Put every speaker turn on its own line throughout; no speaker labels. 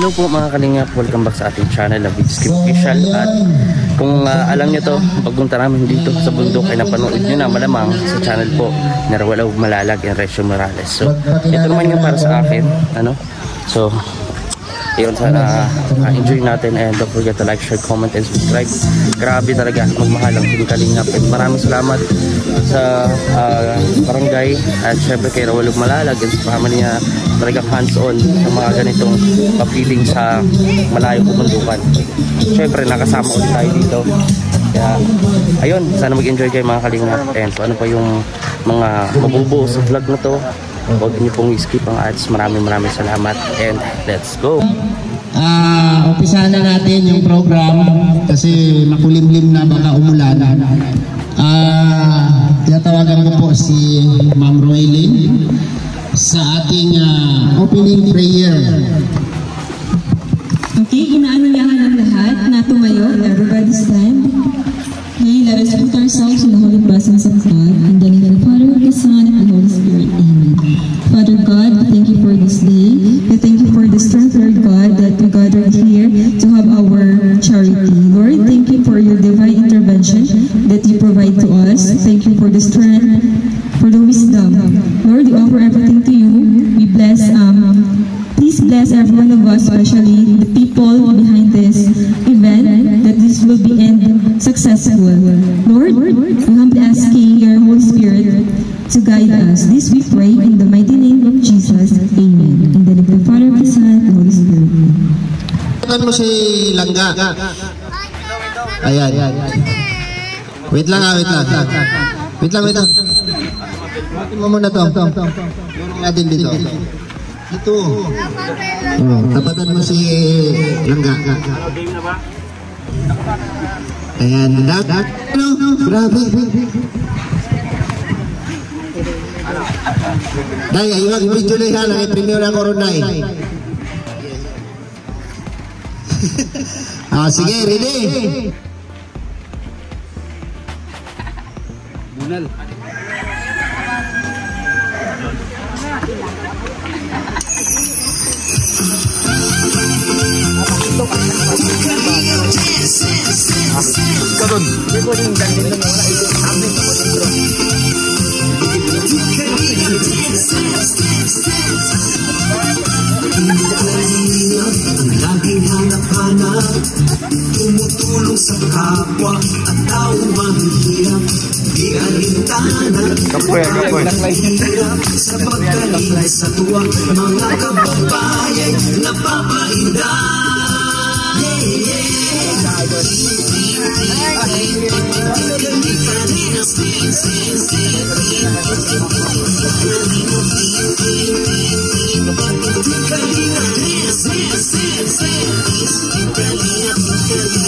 Hello po mga kalingap, welcome back sa ating channel na Vidskip Official. At kung alam nyo to, pagpunta namin dito sa bundok ay napanood nyo na malamang sa channel po ni Rawalaw Malalag and Recio Morales. So ito naman yung para sa akin, ano? So yun, sana enjoy natin, and don't forget to like, share, comment, and subscribe. Grabe talaga, magmahal ang Team Kalingap, and maraming salamat sa barangay at syempre kay Rawalaw Malalag and sa family niya. Talagang hands-on sa mga ganitong papiling sa malayong pumundukan. Syempre nakasama ulit tayo dito. Kaya ayun, sana mag-enjoy kayo mga Kalingap, and so ano pa yung mga mabubuo sa vlog na to, huwag niyo pong i-skip ang ads. Maraming salamat, and let's go.
Umpisa na natin yung program kasi makulimlim na, baka umulan. Tinatawagan ko po si Ma'am Roylin sa ating opening prayer.
Okay, inaanyayahan ang lahat na tumayo. Everybody stand. Okay, let us put ourselves in the holy presence of God. In the name of the Father, the Son, and the Holy Spirit. Amen. Father God, we thank you for this day. We thank you for the strength, Lord God, that we gathered here to have our charity. Lord, thank you for your divine intervention that you provide to us. Thank you for the strength, for the wisdom. Lord, we offer everything to you. We bless, please bless every one of us, especially the people behind this event, that this will be end successful. Lord, we humbly asking your Holy Spirit to guide us. This we pray in the mighty name of Jesus. Amen. In the name of the Father, the Son, and the Holy Spirit.
Ano mo si Langga? Ayan. Wait lang. Wait lang. Buti mo muna to. Yung natin dito. Ito. Tapatan mo si Langga. Ayan. Grabe. Dahil ayun, video na yan. Ang premier na corona eh. Sige, ready? Bunal.
Karon, dito rin dangin na wala ito sabi sa dito.
Laging hanap-hanap, tumutulong sa kapwa at tao mahihirap. Di alintanan, hirap sa pagkalinay sa tuwa, mga kababayan napapainda.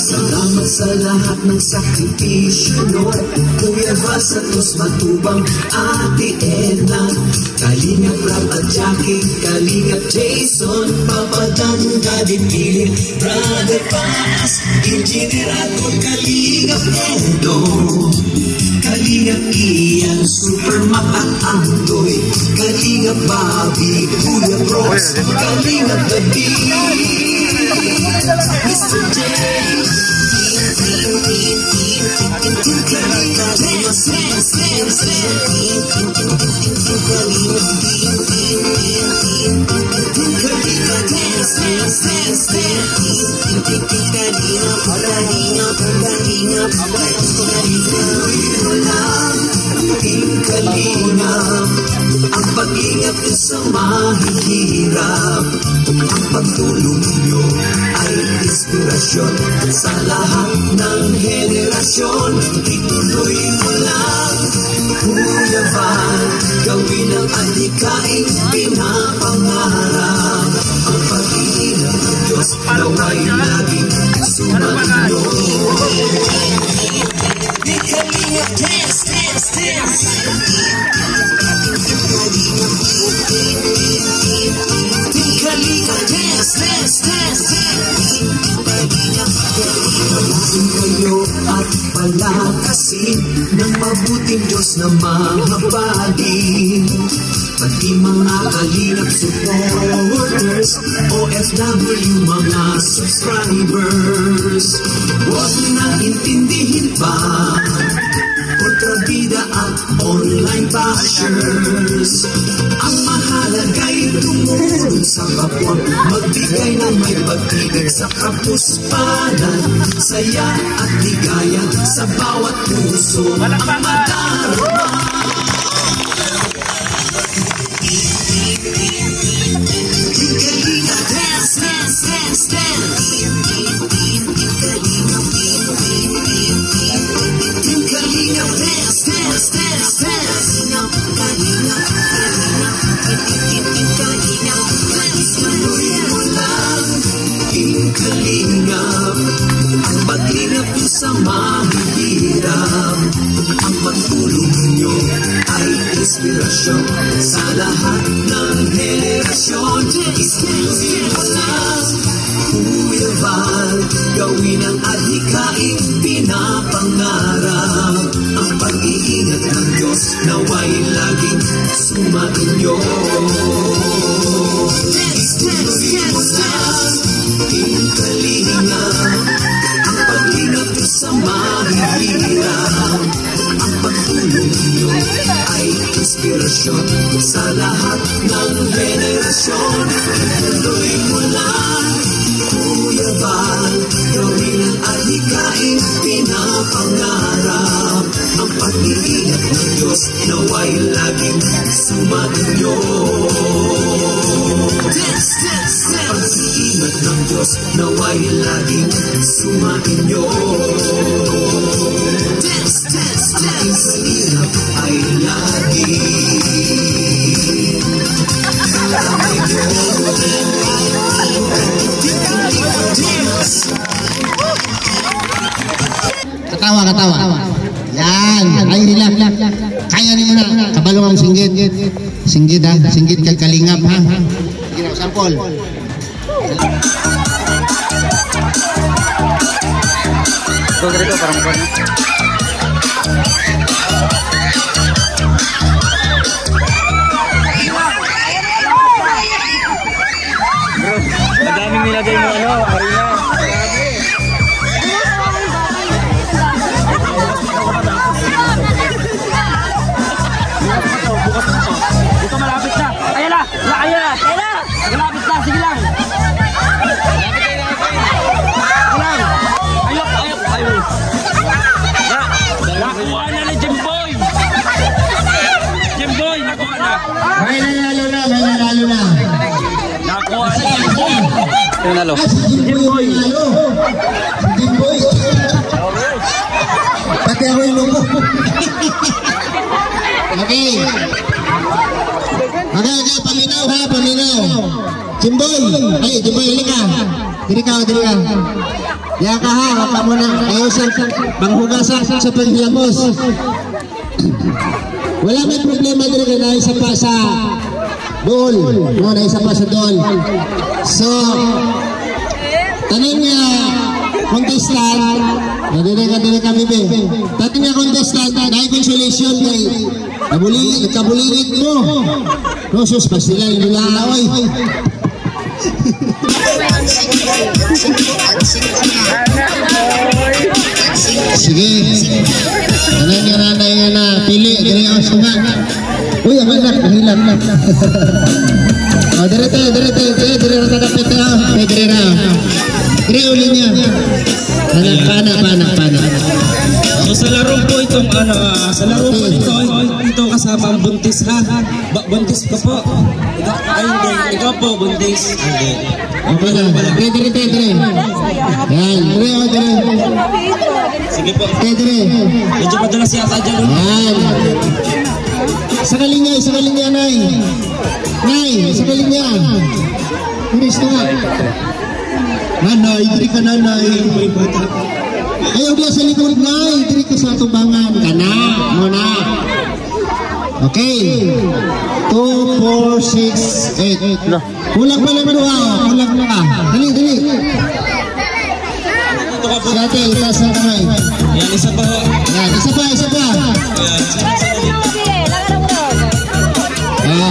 Salamat sa lahat ng sakripisyo, Lord. Kuya Vas at Los Matubang, Ate Edna, Kalingap Rab at Jackie, Kalingap Jason, Papadang, Daddy Philip, Brother Paz, Engineer Ato, Kalingap Edo, Kalingap Ian, Super Mac at Andoy, Kalingap Bobby, Kuya Bros, Kalingap Gabi, Mr. J, ang pag-ingat sa mahihirap, ang pagtulong nyo ay inspirasyon sa lahat ng henerasyon. Ituloy mo lang, Kuya Val, gawin ang adhikain pinapangarap. Ang pag-iingat ng Diyos naway laging sumainyo. Di Kalingap, dance, dance, dance. Di Kalingap, dance, dance, dance. Palasin kayo at palakasin ng mabuting Diyos na mahabagin. Pati mga Kalingap supporters, OFW mga subscribers, huwag nang intindihin pa kontrabida at online bashers. Ang mahalaga'y tumulong sa kapwa, magbigay ng may pag-ibig sa kapuspanan, saya at ligaya sa bawat puso ang madarama. Kalingap, dance, dance, dance, dance. Kalingap, dance, dance, dance, dance. Tuloy mo lang, Kalingap, ang pag-ingat nyo sa mahihirap, ang pagtulong nyo ay inspirasyon sa lahat ng henerasyon. Ituloy mo lang, Kuya Val, gawin ang adhikain pinapangarap. Ang pag-iingat ng Diyos naway laging sumainyo. Ituloy mo lang, Kalingap, ang pag-ingat sa mahihirap, ang pagtulong nyo ay inspirasyon sa lahat ng henerasyon. Tuloy mo lang, Kuya Val, gawin ang adhikain pinapangarap. Ang pag-iingat ng Diyos naway laging sumainyo. Ang pag-iingat ng Diyos naway laging sumainyo. Ang Kalingap ay laging sumainyo.
Katawa, katawa. Yan, ay relax. Kaya niyo na, kabalong ang singgit. Singgit ha, singgit kay Kalingap ha. Sige na, sample.
Ito, parang buwan. Bro, madaming nilagay mo harina. Bukas malapit na. Ayan na! Malapit na, sige lang. Ayok. Nakuha na ni Jimboy. Nakuha na.
May nanalo na.
Nakuha na Jimboy. Yung nalo.
Jimboy. ako yung lupo. Okay. Okay, paminaw ha, paminaw. Jimboy, ay, Jimboy, hili ka. Diri ka. Ya ka ha, wag ka muna. Ayaw sa panghugasan sa paghilamos. Wala may problema diri ka na isa pa sa dool. No, na isa pa sa dool. So, tanin niya, contestant, nadiri kami be. Tanin niya contestant, dahil consolation kay nagkabulingit mo. No, sus, pa sila yung nilaway. Sige. Tanin niya nanay na pili, diri ang sunga. Uy, ang anak, nahilan na. Oh, dire na dapat na. Dire uli niya. Panak.
So sa laro po itong ito kasama ang buntis ha. Buntis ka po. Ikaw po buntis. Hindi.
Okay na. Dire. Yan, dire.
Sige po.
Dire.
Medyo madalas yata dyan.
Yan. Sakaling niya, Nay. Nay, sakaling niya. Puris na nga. Nanay, diri ka nanay. Ayaw dia sa likod, Nay. Diri ka sa tubangan. Kana, muna. Okay. 2, 4, 6, 8. Kulang pa naman ha. Kulang na ka. Dali. Si ate, itaas ng kamay.
Yan, isa pa.
Yan, isa pa.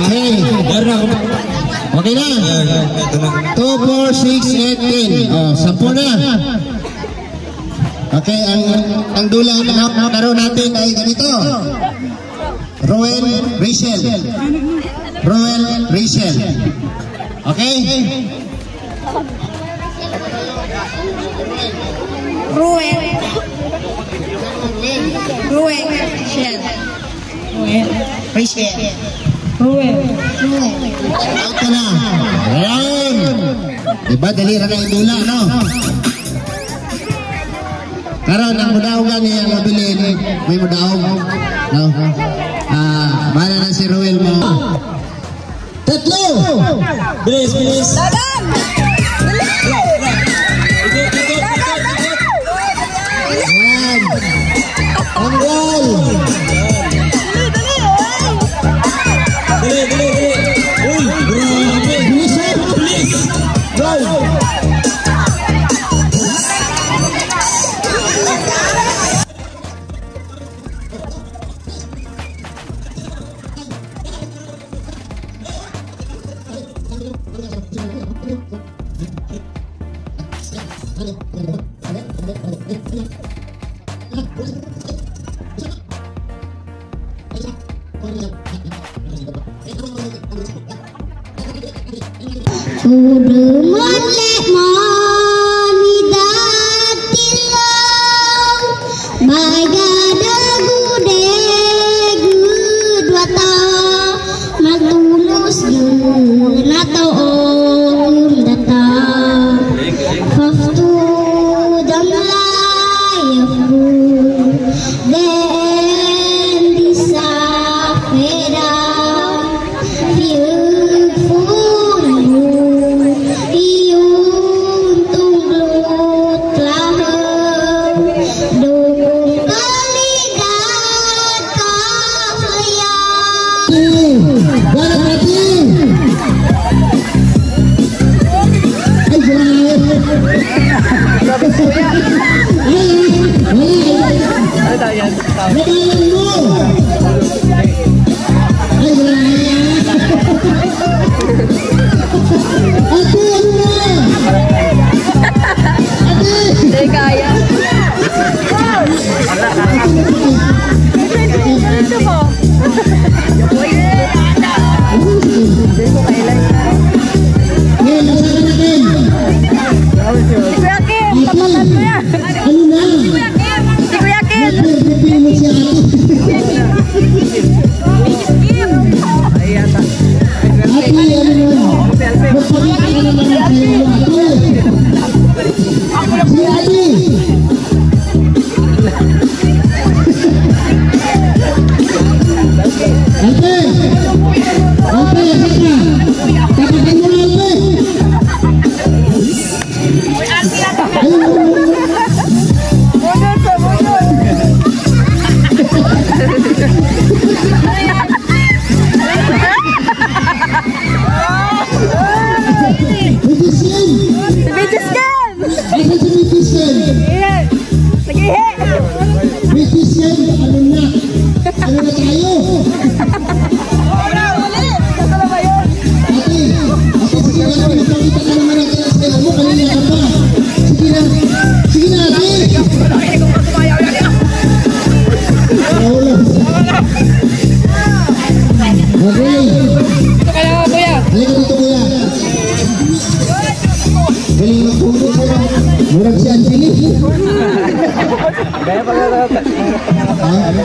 Okay. Okay na. 2, 4, 6, 8, 10. Oh, 10 na. Okay, ang dulang laro natin ay ganito. Roel Rachel. Okay? Out ka na. Ayan. Diba, dali na yung dula, no? Karon ang mudaogan niya mabili ni may mudaog, no? Bala na si Roel mo. Tatlo.
Bilis.
Dadan!
Ayan. Tanggal.
Dali. Uy, grabe. Bilis.
Go.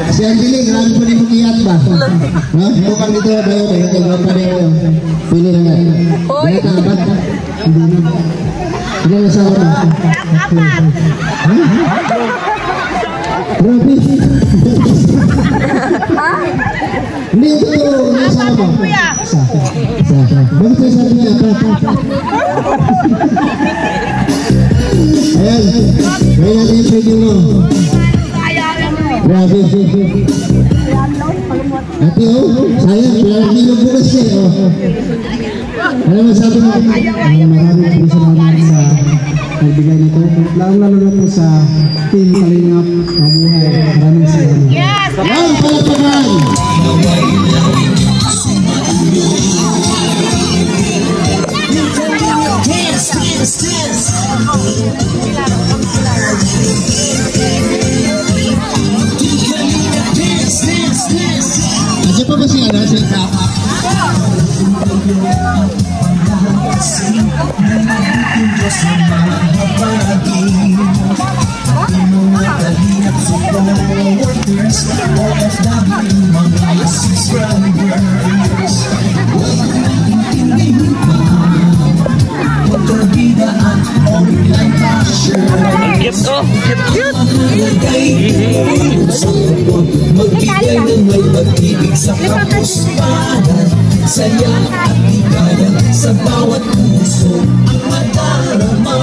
Si Angeli, grabe po rin mag-iat ba? Bukang dito, dayo, dayo pa rin. Pili na nga. Dayo ka, ba't? Hindi na. Hindi na sa ako. Grabe. Hindi ito, hindi sa ako. Bakit tayo sabi niya? Ayan, may natin yung pwede mo. Grabe. Ate, sayang, pinalaki yung bukas siya. Ano masabi mo?
Maraming salamat sa nagbigay nito. Lalo na po sa Team Kalingap Mabuhay. Maraming salamat.
Yan, palapakan! Kasi pa ba siya na siya tapa?
Magbigay ng may pag-ibig sa kapuspanan, saya at hikayat sa bawat puso ang madarama.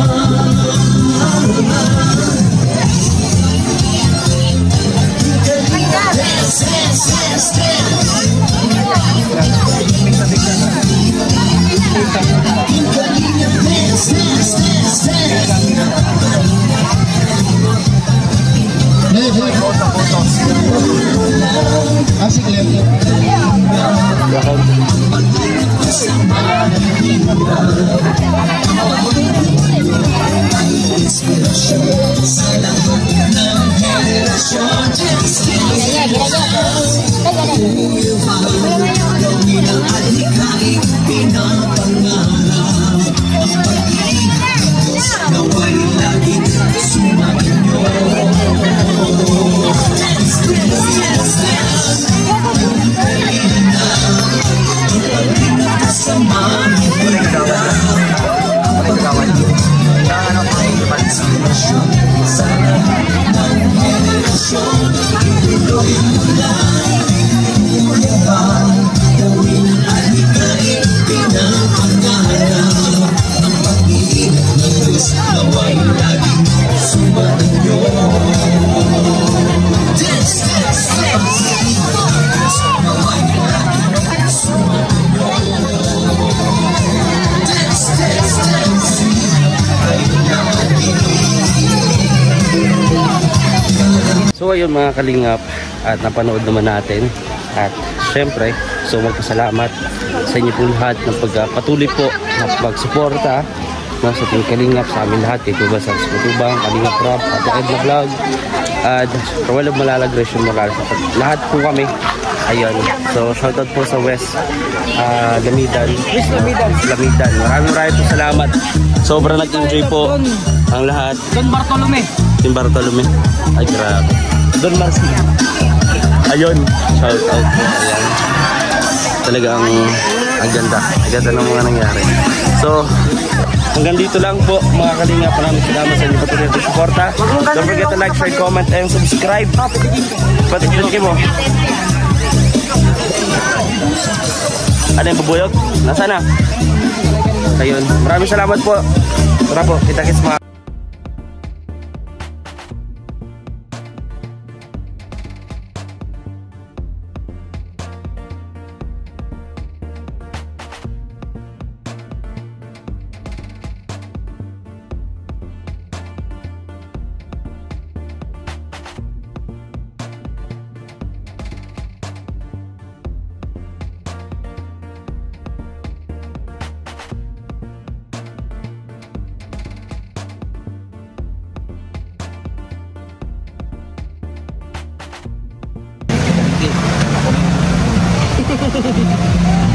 So ayun mga kalingap, at napanood naman natin, at syempre so magpasalamat sa inyo po lahat ng pagpatuloy po na pagsuporta sa ating kalingap, sa amin lahat, kay Tuba sa Matubang, Kalingap Rap, Ate Edna Vlog, at Roel of Malalag, Morales, lahat po kami. Ayun, so shoutout po sa West Lamidan. Maraming po salamat, sobrang nag-enjoy po ang lahat.
Don Bartolome.
Ay grabe, Don Marcy. Ayun, shoutout po. Ayan, talagang ang ganda ng mga nangyari. So hanggang dito lang po mga kalingap, maraming salamat sa inyo patuloy na suporta. Don't forget to like, share, comment, and subscribe. Patikin mo. Ano yung bubuyog? Nasaan na? Ayun, maraming salamat po. Tara po, kita-kits mga
Hehehehe